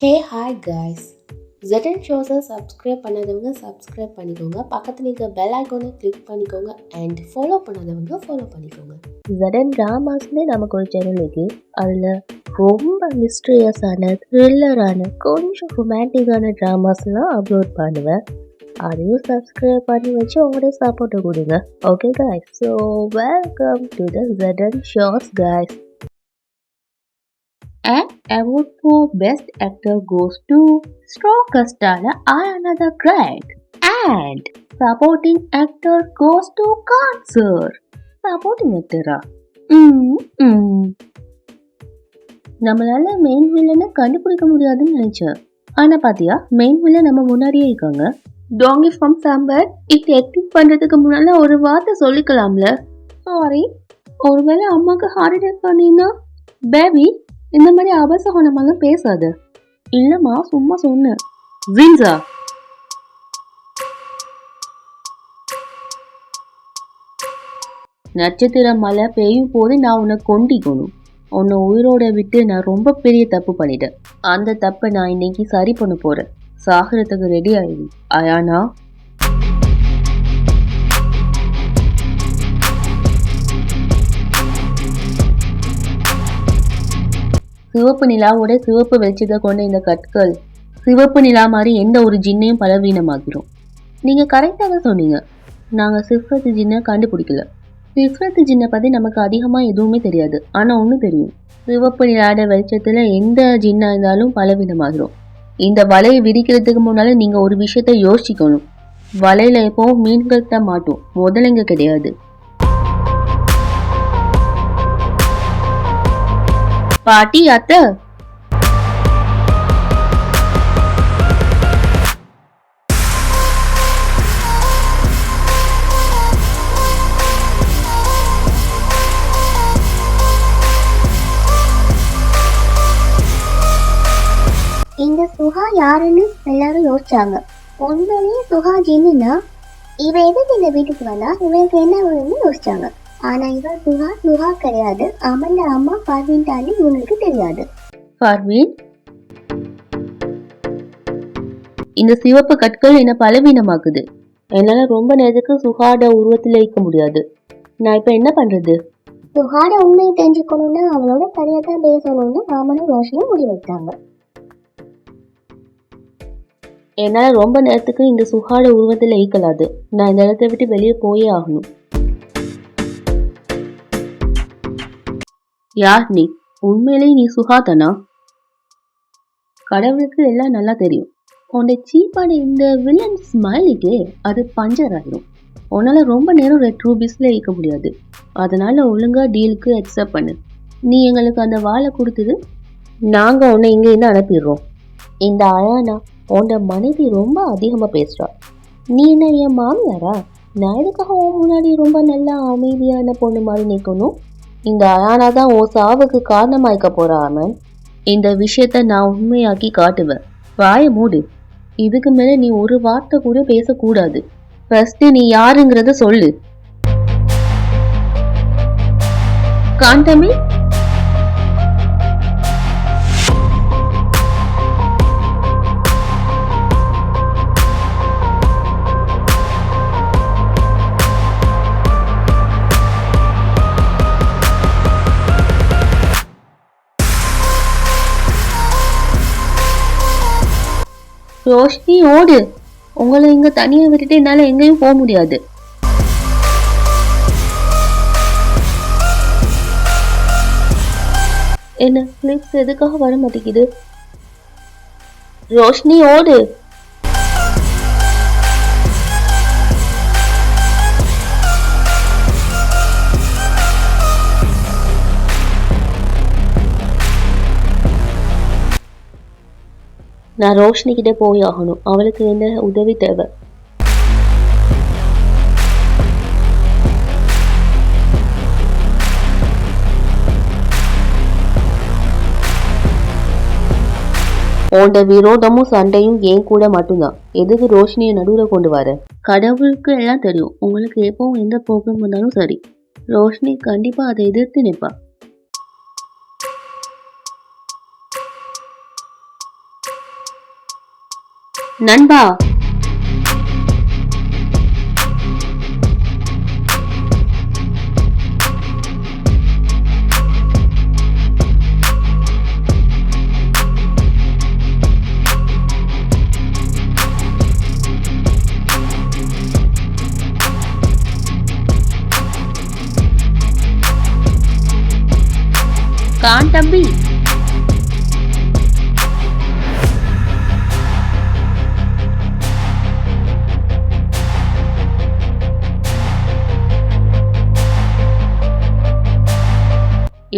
ஹே hi guys. ZN ஷோஸை subscribe பண்ணாதவங்க subscribe பண்ணிக்கோங்க. பக்கத்தில் இருக்க பெல் ஐக்கானை கிளிக் பண்ணிக்கோங்க அண்ட் ஃபாலோ பண்ணாதவங்க ஃபாலோ பண்ணிக்கோங்க. ZN ட்ராமாஸ்னே நமக்கு ஒரு சேனல் இருக்கு. அதில் ரொம்ப மிஸ்ட்ரியஸான த்ரில்லரான கொஞ்சம் ரொமான்டிக்கான ட்ராமாஸ்லாம் அப்லோட் பண்ணுவேன். அதையும் சப்ஸ்கிரைப் பண்ணி வச்சு உங்களோட சப்போர்ட்டை கொடுங்க. Okay guys, so welcome to the ZN shows guys. And award for best actor goes to strongest Ayana the Great. And supporting actor goes to Cancer. Supporting actor நம்மளால மெயின் வில்லனை கண்டுபிடிக்க முடியாதுன்னு நினைச்சேன். ஆனா பாத்தியா, மெயின் வில்லன் நம்ம முன்னாடியே இருக்காங்க. டாங்கி ஃப்ரம் சாம்பர் இட் ஆக்டிங் பண்றதுக்கு முன்னால ஒரு வார்த்தை சொல்லிக்கலாம்ல. சாரி, ஒருவேளை அம்மாக்கு ஹார்ட் அட்டாக் பண்ணினா பேபி இந்த மாதிரி அபசகுணமெல்லாம் பேசாத. இல்லம்மா, சும்மா சொன்னேன். ஜின்சா, நட்சத்திர மழை பெய்யும் போது நான் உன்னை கொண்டிக்கணும். உன்னை உயிரோட விட்டு நான் ரொம்ப பெரிய தப்பு பண்ணிட்டேன். அந்த தப்பை நான் இன்னைக்கு சரி பண்ண போறேன். சாகரத்துக்கு ரெடி ஆயிடு அயானா. சிவப்பு நிலாவோட சிவப்பு வெளிச்சத்தை கொண்ட இந்த கற்கள் சிவப்பு நிலா மாதிரி எந்த ஒரு ஜின்னையும் பலவீனமாக்கிறோம். நீங்க கரெக்டாக தான் சொன்னீங்க. நாங்க சிஃப்ரத்து ஜின்னை கண்டுபிடிக்கல. சிஃப்ரத்து ஜின்னை பத்தி நமக்கு அதிகமா எதுவுமே தெரியாது. ஆனா ஒண்ணு தெரியும், சிவப்பு நிலாட வெளிச்சத்துல எந்த ஜின்னா இருந்தாலும் பலவீனமாகிறோம். இந்த வலையை விரிக்கிறதுக்கு முன்னால நீங்க ஒரு விஷயத்த யோசிக்கணும். வலையில எப்பவும் மீன்கள் தான் மாட்டோம், முதலைங்க கிடையாது. பாட்டி அத்தை, இந்த சுகா யாருன்னு எல்லாரும் யோசிச்சாங்க. உண்மையிலேயே சுகா ஜின்னுனா இவ எதுக்கு இந்த வீட்டுக்கு வந்தா, இவளுக்கு என்ன வேணும்னு யோசிச்சாங்க. ஆனா இவ சுகா கிடையாது. அமண்ட அம்மா பர்வீன் தாண்டி இவங்களுக்கு தெரியாது. பர்வீன், இந்த சிவப்பு கற்கள் என்ன பலவீனமாக்குது. என்னால ரொம்ப நேரத்துக்கு சுகாட உருவத்துல இருக்க முடியாது. நான் இப்ப என்ன பண்றது? சுகாட உண்மையை தெரிஞ்சுக்கணும்னா அவளோட சரியா தான் பேசணும்னு ராமனும் ரோஷனும் முடிவு வைத்தாங்க. என்னால ரொம்ப நேரத்துக்கு இந்த சுகாட உருவத்துல ஈக்கலாது. நான் இந்த இடத்தை விட்டு வெளியே போயே ஆகணும். யார் நீ? உண்மையிலேயே நீ சுகாதானா? கடவுளுக்கு எல்லாம் நல்லா தெரியும். உன்னை சீப்பான இந்த வில்லன் ஸ்மைலிக்கே அது பஞ்சர் ஆகிடும். உன்னால ரொம்ப நேரம் ரெட் ரூபீஸ்ல இருக்க முடியாது. அதனால ஒழுங்கா டீலுக்கு அக்செப்ட் பண்ணு. நீ எங்களுக்கு அந்த வாழை கொடுத்தது, நாங்க உன்னை இங்க இருந்து அனுப்பிடுறோம். இந்த அயானா உன்னோட மனைவி ரொம்ப அதிகமா பேசுறா. நீ என்ன என் மாமியாரா? நான் எதுக்காக உன் முன்னாடி ரொம்ப நல்லா அமைதியான பொண்ணு மாதிரி நிற்கணும்? இந்த அயானா தான் உன் சாவுக்கு காரணமாய்க்க போறா. அவன் இந்த விஷயத்த நான் உண்மையாக்கி காட்டுவேன். வாய மூடு. இதுக்கு மேல நீ ஒரு வார்த்தை கூட பேசக்கூடாது. ஃபர்ஸ்ட் நீ யாருங்கிறத சொல்லு. காண்டமி, ரோஷினி ஓடு. உங்களை இங்க தனியா விட்டுட்டு என்னால எங்கேயும் போக முடியாது. என்ன கிளிப்ஸ் எதுக்காக வர மாட்டேங்குது? ரோஷினி ஓடு. நான் ரோஷினி கிட்ட போய் ஆகணும். அவளுக்கு என்ன உதவி தேவை? உன்ட விரோதமும் சண்டையும் ஏன் கூட மட்டும்தான். எதுக்கு ரோஷினியை நடுவுல கொண்டு வர? கடவுளுக்கு எல்லாம் தெரியும். உங்களுக்கு எப்பவும் எந்த ப்ராப்ளம் வந்தாலும் சரி, ரோஷினி கண்டிப்பா அதை எதிர்த்து நிற்பா. நண்பா, கான் தம்பி,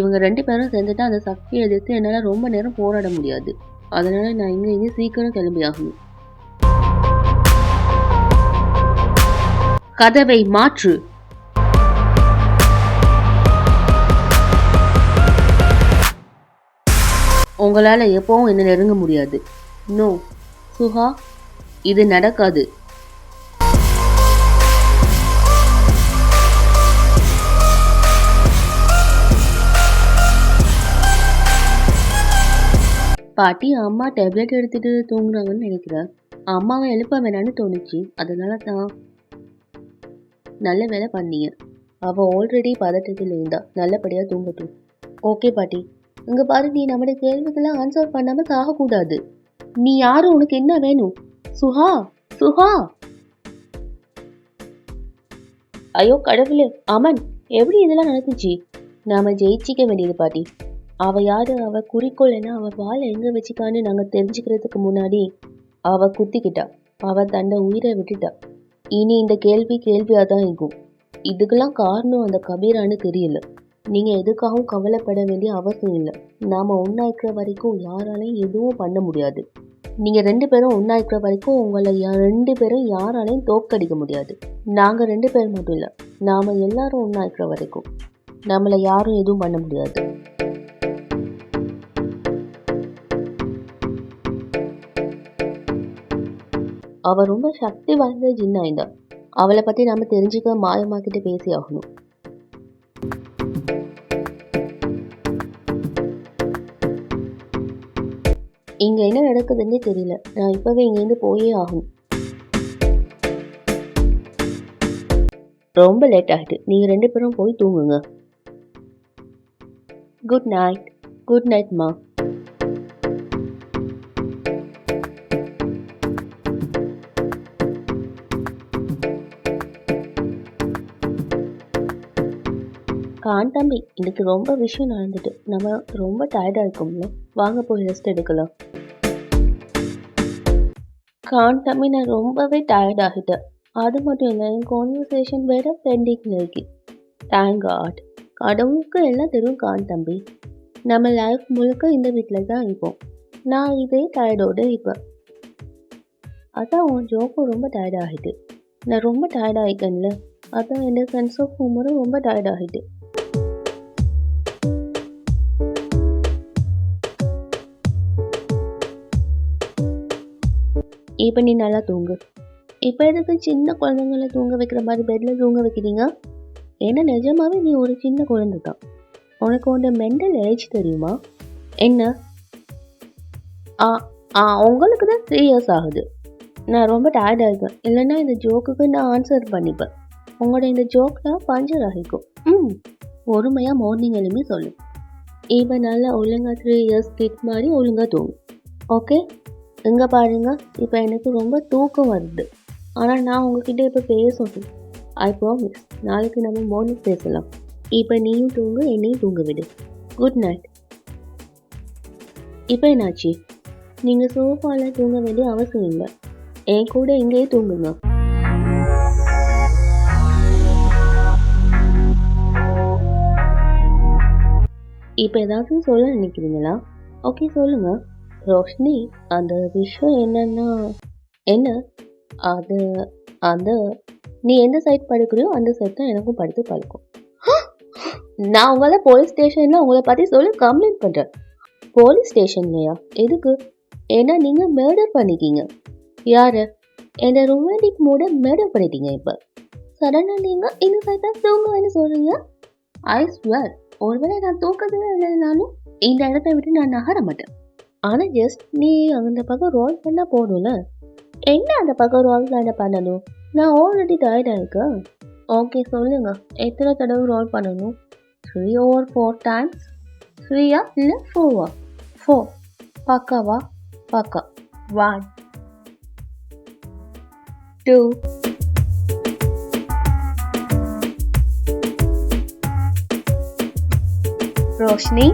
இவங்க 2 பேரும் சேர்ந்துட்டு அந்த சக்தியை எதிர்த்து என்னால ரொம்ப நேரம் போராட முடியாது. அதனால நான் இங்க சீக்கிரம் கிளம்பி ஆகணும். கதவை மாற்று. உங்களால எப்பவும் என்ன நெருங்க முடியாது. நோ சுஹா, இது நடக்காது. பாட்டி, அம்மா டேப்லெட் எடுத்துட்டு தூங்குறாங்கன்னு நினைக்கிறேன். அம்மாவை எழுப்ப வேணான்னு தோணுச்சு, அதனால தான். நல்ல வேலை பண்ணீங்க. அவ ஆல்ரெடி பதட்டத்தில் இருந்தா, நல்லபடியா தூங்கட்டும். ஓகே பாட்டி. இங்க பாரு, நீ நம்முடைய கேள்விக்கெல்லாம் ஆன்சர் பண்ணாம சாகக்கூடாது. நீ யாரு? உனக்கு என்ன வேணும்? சுஹா, சுஹா. ஐயோ கடவுளே, அமன், எப்படி இதெல்லாம் நடந்துச்சு? நாம ஜெயிச்சிக்க வேண்டியது பாட்டி. அவ யாரு, அவ குறிக்கோள் என்ன, அவ வாழை எங்க வச்சுக்கான்னு நாங்க தெரிஞ்சுக்கிறதுக்கு முன்னாடி அவ குத்திக்கிட்டா. அவ தன்னை உயிரை விட்டுட்டா. இனி இந்த கேள்வியா தான் இருக்கும். இதுக்கெல்லாம் காரணம் அந்த கபீரான்னு தெரியல. நீங்க எதுக்காகவும் கவலைப்பட வேண்டிய அவசியம் இல்லை. நாம ஒன்னா இருக்கிற வரைக்கும் யாராலையும் எதுவும் பண்ண முடியாது. நீங்க 2 பேரும் ஒன்னா இருக்கிற வரைக்கும் உங்களை 2 பேரும் யாராலையும் தோற்கடிக்க முடியாது. நாங்க 2 பேர் மட்டும் இல்ல, நாம எல்லாரும் ஒன்னா இருக்கிற வரைக்கும் நம்மள யாரும் எதுவும் பண்ண முடியாது. அவ ரொம்ப சக்தி வாய்ந்த ஜின்னாய்ந்தா. அவளை பத்தி நாம தெரிஞ்சுக்க மாயமா கிட்ட பேசி ஆகணும். இங்க என்ன நடக்குதுன்னே தெரியல. நான் இப்பவே இங்கேருந்து போயே ஆகணும். ரொம்ப லேட் ஆகிட்டு. நீங்க 2 பேரும் போய் தூங்குங்க. Good night. குட் நைட் மா. கான் தம்பி, இன்னைக்கு ரொம்ப விஷயம் நடந்துட்டு நம்ம ரொம்ப டயர்டா இருக்கோம்ல, வாங்க போய் ரெஸ்ட் எடுக்கலாம். கான் தம்பி, நான் ரொம்பவே டயர்ட் ஆகிட்டேன். அது மட்டும் இல்லை, என் கான்வர்சேஷன் வேற பெண்டிங்ல இருக்கு. Thank God. கடவுளுக்கு எல்லாம் தெரியும் கான் தம்பி. நம்ம லைஃப் முழுக்க இந்த வீட்டில் தான் இருப்போம். நான் இதே டயர்டோடு இருப்பேன். அதான் உன் ஜோக்கும் ரொம்ப டயர்ட் ஆகிட்டு. நான் ரொம்ப டயர்ட் ஆகிட்டேன்ல, அதான் என்னோட சென்ஸ் ஆஃப் ஹியூமரும் ரொம்ப டயர்ட் ஆகிட்டு. இப்போ நீ நல்லா தூங்கு. இப்போ எதுக்கு சின்ன குழந்தைங்கள தூங்க வைக்கிற மாதிரி பெட்டில் தூங்க வைக்கிறீங்க? ஏன்னா நிஜமாவே நீ ஒரு சின்ன குழந்தை தான். உனக்கு உன்னோட மென்டல் ஏஜ் தெரியுமா? என்ன? உங்களுக்கு தான் 3 years ஆகுது. நான் ரொம்ப டயர்ட் ஆகிப்பேன். இல்லைன்னா இந்த ஜோக்குக்கு நான் ஆன்சர் பண்ணிப்பேன். உங்களோட இந்த ஜோக்லாம் பஞ்சர் ஆகிக்கும். பொறுமையாக மார்னிங் எழுப்பி சொல்லு. இப்போ நல்லா ஒழுங்கா 3 years கிட் மாதிரி ஒழுங்காக தூங்கு. ஓகே? எங்கே பாருங்க, இப்போ எனக்கு ரொம்ப தூக்கம் வருது. ஆனால் நான் உங்ககிட்ட இப்போ பேசணும். ஐ ப்ராமிஸ், நாளைக்கு நம்ம மார்னிங் பேசலாம். இப்போ நீயும் தூங்கு, என்னையும் தூங்க விடு. Good night. இப்போ என்னாச்சு? நீங்கள் சோஃபாவில் தூங்க வேண்டிய அவசியம் இல்லை. என் கூட இங்கேயே தூங்குங்க. இப்போ ஏதாச்சும் சொல்ல நினைக்கிறீங்களா? ஓகே சொல்லுங்க. ரோஷினி, அந்த விஷயம் என்னன்னா என்ன? அது அந்த நீ எந்த சைட் படுக்கிறியோ அந்த சைட் தான் எனக்கும் படுத்து பழக்கம். நான் உங்களை போலீஸ் ஸ்டேஷனில் உங்களை பற்றி சொல்லி கம்ப்ளைண்ட் பண்ணுறேன். போலீஸ் ஸ்டேஷன்லையா? எதுக்கு? ஏன்னா நீங்கள் மர்டர் பண்ணிக்கிங்க. யார்? என்னை ரொமான்டிக் மூட மர்டர் பண்ணிட்டீங்க. இப்போ சடனாக நீங்கள் இந்த சைட் தான் தூங்குவேன்னு சொல்கிறீங்க. ஐ ஸ்வேர், ஒருவேளை நான் தூக்கத்தில் இல்லைனாலும் இந்த இடத்த விட்டு நான் நகர மாட்டேன். ஆனால் ஜஸ்ட் நீ அந்த பக்கம் ரோல் பண்ணால் போடும்ல. என்ன அந்த பக்கம் ரோல் பிளான பண்ணணும்? நான் ஆல்ரெடி டயர்டாக இருக்கேன். ஓகே சொல்லுங்க, எத்தனை தடவை ரோல் பண்ணணும்? 3 or 4 times? 3 இல்லை 4? 4. பக்காவா? பக்கா. 1 2 ரோஷினி